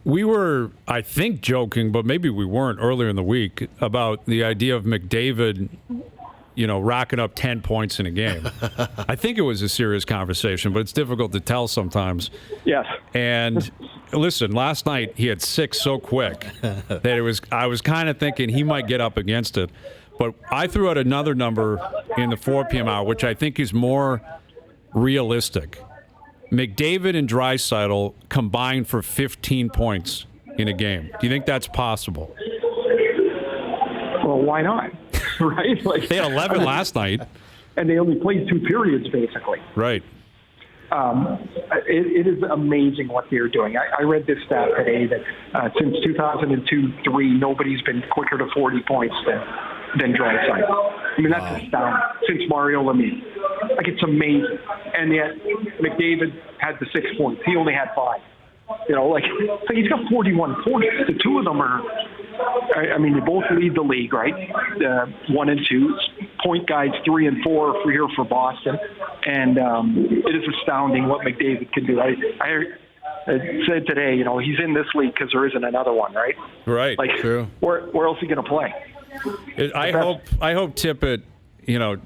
We were, I think, joking, but maybe we weren't earlier in the week about the idea of McDavid, racking up 10 points in a game. I think it was a serious conversation, but it's difficult to tell sometimes. Yes. And listen, last night he had 6 so quick that I was kind of thinking he might get up against it. But I threw out another number in the 4 p.m. hour, which I think is more realistic. McDavid and Draisaitl combined for 15 points in a game. Do you think that's possible? Well, why not? Right? They had 11 last night. And they only played 2 periods, basically. Right. It is amazing what they're doing. I read this stat today that since 2002-03, nobody's been quicker to 40 points than Draisaitl. I mean, that's astounding. Since Mario Lemieux. Like, it's amazing. And yet, McDavid had the 6 points. He only had 5. So he's got 41 points. The two of them are, they both lead the league, right? 1 and 2. Point guides 3 and 4 here for Boston. And it is astounding what McDavid can do. I said today, he's in this league because there isn't another one, right? Right, true. Where else is he going to play? I hope Tippett,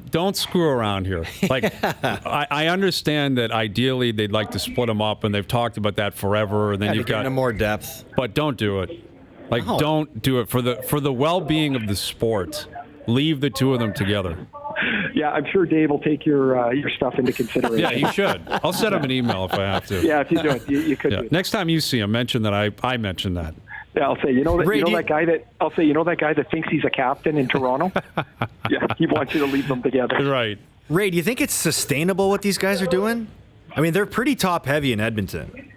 don't screw around here. I understand that ideally they'd like to split them up, and they've talked about that forever. And then you've got more depth, but don't do it. Don't do it for the well-being of the sport. Leave the two of them together. Yeah, I'm sure Dave will take your stuff into consideration. Yeah, you should. I'll send him an email if I have to. Yeah, if you do it, you could. Yeah. Next time you see him, mention that I mentioned that. Yeah, I'll say, that guy that thinks he's a captain in Toronto? Yeah, he wants you to leave them together. Right. Ray, do you think it's sustainable what these guys are doing? I mean, they're pretty top heavy in Edmonton.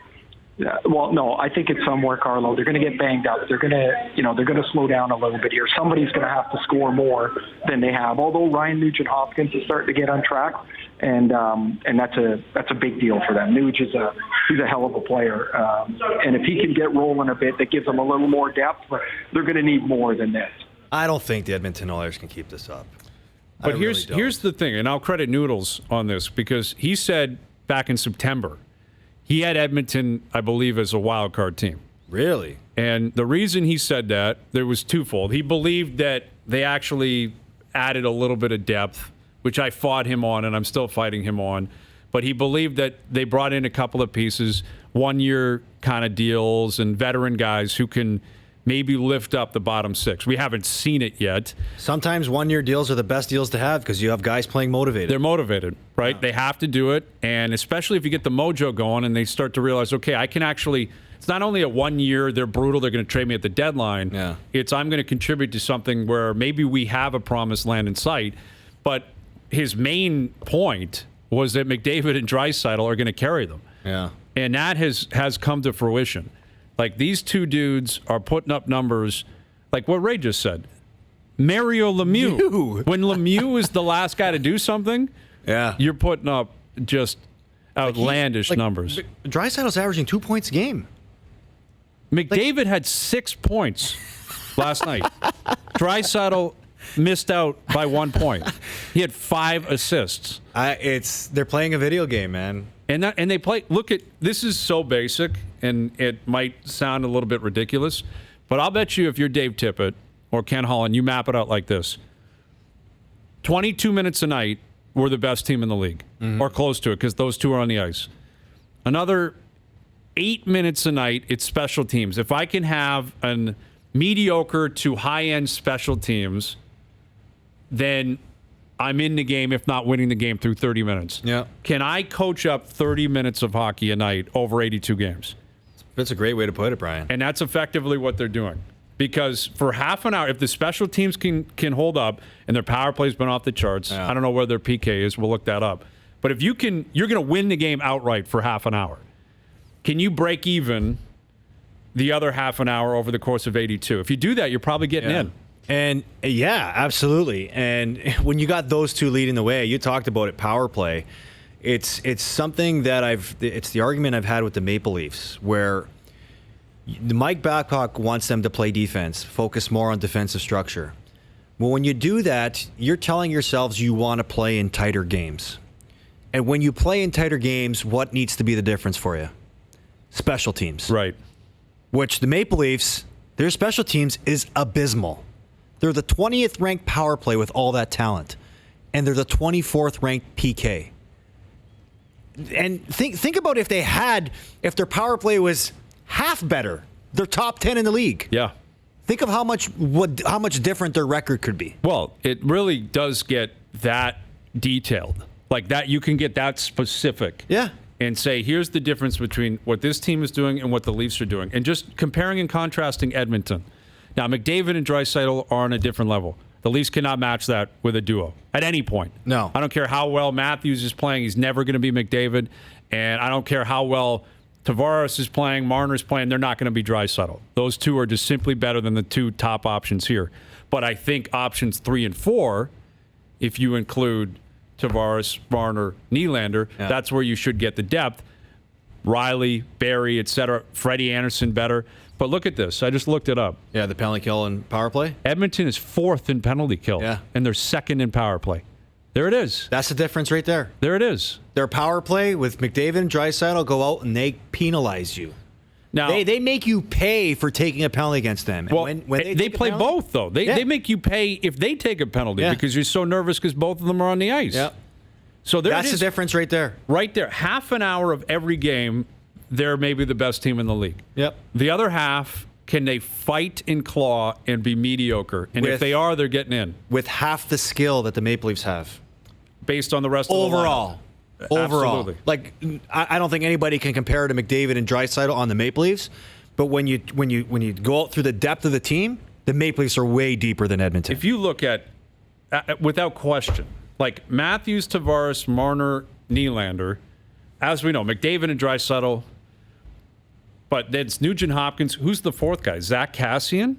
Yeah, well, no, I think it's somewhere, Carlo. They're going to get banged up. They're going to slow down a little bit here. Somebody's going to have to score more than they have. Although Ryan Nugent-Hopkins is starting to get on track, and that's a big deal for them. Nuge he's a hell of a player, and if he can get rolling a bit, that gives them a little more depth. But they're going to need more than this. I don't think the Edmonton Oilers can keep this up. But here's the thing, and I'll credit Noodles on this because he said back in September. He had Edmonton, I believe, as a wild card team. Really? And the reason he said that, there was twofold. He believed that they actually added a little bit of depth, which I fought him on, and I'm still fighting him on. But he believed that they brought in a couple of pieces, 1-year kind of deals, and veteran guys who can maybe lift up the bottom 6. We haven't seen it yet. Sometimes 1-year deals are the best deals to have because you have guys playing motivated. They're motivated, right? Yeah. They have to do it. And especially if you get the mojo going and they start to realize, okay, I can actually, it's not only a 1 year, they're brutal, they're going to trade me at the deadline. Yeah. It's I'm going to contribute to something where maybe we have a promised land in sight. But his main point was that McDavid and Draisaitl are going to carry them. Yeah. And that has come to fruition. Like, these two dudes are putting up numbers, like what Ray just said. Mario Lemieux. When Lemieux is the last guy to do something, you're putting up just outlandish numbers. Draisaitl's averaging 2 points a game. McDavid had 6 points last night. Draisaitl missed out by 1 point. He had 5 assists. They're playing a video game, man. And they play. Look at this is so basic, and it might sound a little bit ridiculous, but I'll bet you if you're Dave Tippett or Ken Holland, you map it out like this: 22 minutes a night, we're the best team in the league, or close to it, because those two are on the ice. Another 8 minutes a night, it's special teams. If I can have an mediocre to high-end special teams, then I'm in the game, if not winning the game, through 30 minutes. Yeah. Can I coach up 30 minutes of hockey a night over 82 games? That's a great way to put it, Brian. And that's effectively what they're doing. Because for half an hour, if the special teams can hold up, and their power play's been off the charts, I don't know where their PK is, we'll look that up. But if you're going to win the game outright for half an hour, can you break even the other half an hour over the course of 82? If you do that, you're probably getting in. And yeah, absolutely. And when you got those two leading the way, you talked about it, power play. It's something that it's the argument I've had with the Maple Leafs, where Mike Babcock wants them to play defense, focus more on defensive structure. Well, when you do that, you're telling yourselves you want to play in tighter games. And when you play in tighter games, what needs to be the difference for you? Special teams. Right. which the Maple Leafs, their special teams is abysmal. They're the 20th ranked power play with all that talent, and they're the 24th ranked PK. And think about if their power play was half better, they're top 10 in the league. Yeah. Think of how much different their record could be. Well, it really does get that detailed. Like that, you can get that specific. Yeah. And say, here's the difference between what this team is doing and what the Leafs are doing. And just comparing and contrasting Edmonton. Now, McDavid and Draisaitl are on a different level. The Leafs cannot match that with a duo at any point. No. I don't care how well Matthews is playing. He's never going to be McDavid. And I don't care how well Tavares is playing, Marner's playing. They're not going to be Draisaitl. Those two are just simply better than the two top options here. But I think options 3 and 4, if you include Tavares, Marner, Nylander, that's where you should get the depth. Riley, Barrie, etc. Freddie Anderson better. But look at this. I just looked it up. Yeah, the penalty kill and power play. Edmonton is 4th in penalty kill. Yeah. And they're 2nd in power play. There it is. That's the difference right there. There it is. Their power play with McDavid and Draisaitl go out and they penalize you. Now they make you pay for taking a penalty against them. And well, when they play both, though. They make you pay if they take a penalty because you're so nervous because both of them are on the ice. Yeah. So that's the difference right there. Right there. Half an hour of every game, they're maybe the best team in the league. Yep. The other half, can they fight and claw and be mediocre? And if they are, they're getting in. With half the skill that the Maple Leafs have. Based on the rest of the Overall. Absolutely. Like, I don't think anybody can compare to McDavid and Draisaitl on the Maple Leafs. But when you go out through the depth of the team, the Maple Leafs are way deeper than Edmonton. If you look at, without question, like Matthews, Tavares, Marner, Nylander, as we know, McDavid and Draisaitl, but it's Nugent Hopkins. Who's the fourth guy? Zach Kassian?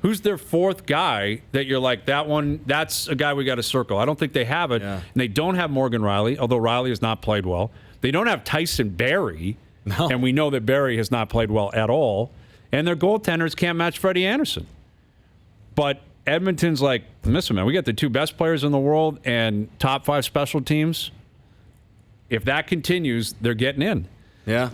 Who's their fourth guy that you're like, that one, that's a guy we got to circle? I don't think they have it. Yeah. And they don't have Morgan Riley, although Riley has not played well. They don't have Tyson Barrie, and we know that Barrie has not played well at all. And their goaltenders can't match Freddie Anderson. But Edmonton's like, listen, man, we got the 2 best players in the world and top 5 special teams. If that continues, they're getting in. Yeah.